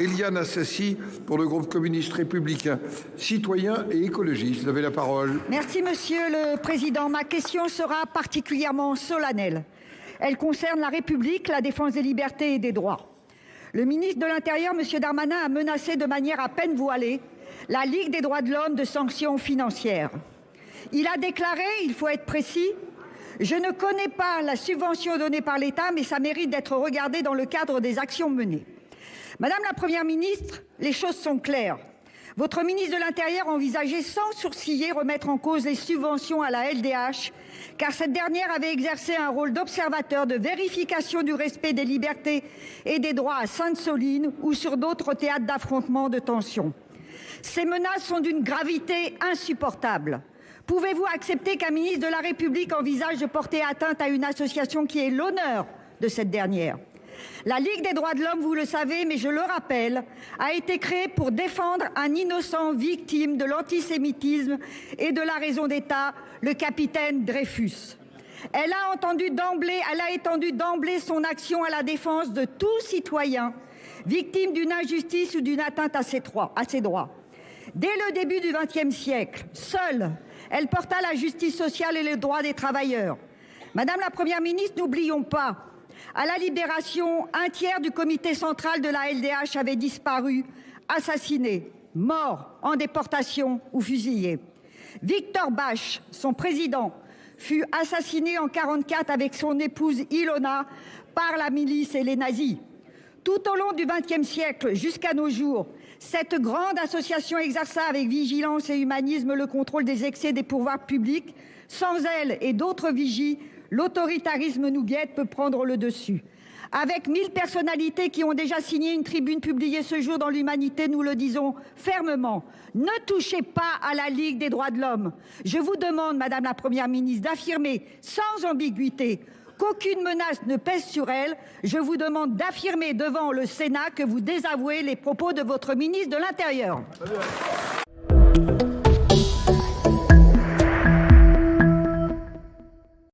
Éliane Assassi pour le groupe communiste républicain, citoyen et écologiste. Vous avez la parole. Merci Monsieur le Président. Ma question sera particulièrement solennelle. Elle concerne la République, la défense des libertés et des droits. Le ministre de l'Intérieur, Monsieur Darmanin, a menacé de manière à peine voilée la Ligue des droits de l'homme de sanctions financières. Il a déclaré, il faut être précis, « Je ne connais pas la subvention donnée par l'État, mais ça mérite d'être regardé dans le cadre des actions menées ». Madame la Première ministre, les choses sont claires. Votre ministre de l'Intérieur envisageait sans sourciller remettre en cause les subventions à la LDH, car cette dernière avait exercé un rôle d'observateur, de vérification du respect des libertés et des droits à Sainte-Soline ou sur d'autres théâtres d'affrontements de tension. Ces menaces sont d'une gravité insupportable. Pouvez-vous accepter qu'un ministre de la République envisage de porter atteinte à une association qui est l'honneur de cette dernière ? La Ligue des droits de l'homme, vous le savez, mais je le rappelle, a été créée pour défendre un innocent victime de l'antisémitisme et de la raison d'État, le capitaine Dreyfus. Elle a étendu d'emblée son action à la défense de tout citoyen victime d'une injustice ou d'une atteinte à ses droits. Dès le début du XXe siècle, seule, elle porta la justice sociale et les droits des travailleurs. Madame la Première ministre, n'oublions pas, à la Libération, un tiers du comité central de la LDH avait disparu, assassiné, mort, en déportation ou fusillé. Victor Bache, son président, fut assassiné en 1944 avec son épouse Ilona par la milice et les nazis. Tout au long du XXe siècle, jusqu'à nos jours, cette grande association exerça avec vigilance et humanisme le contrôle des excès des pouvoirs publics. Sans elle et d'autres vigies, l'autoritarisme nous guette, peut prendre le dessus. Avec 1000 personnalités qui ont déjà signé une tribune publiée ce jour dans l'Humanité, nous le disons fermement, ne touchez pas à la Ligue des droits de l'homme. Je vous demande, Madame la Première ministre, d'affirmer sans ambiguïté qu'aucune menace ne pèse sur elle. Je vous demande d'affirmer devant le Sénat que vous désavouez les propos de votre ministre de l'Intérieur.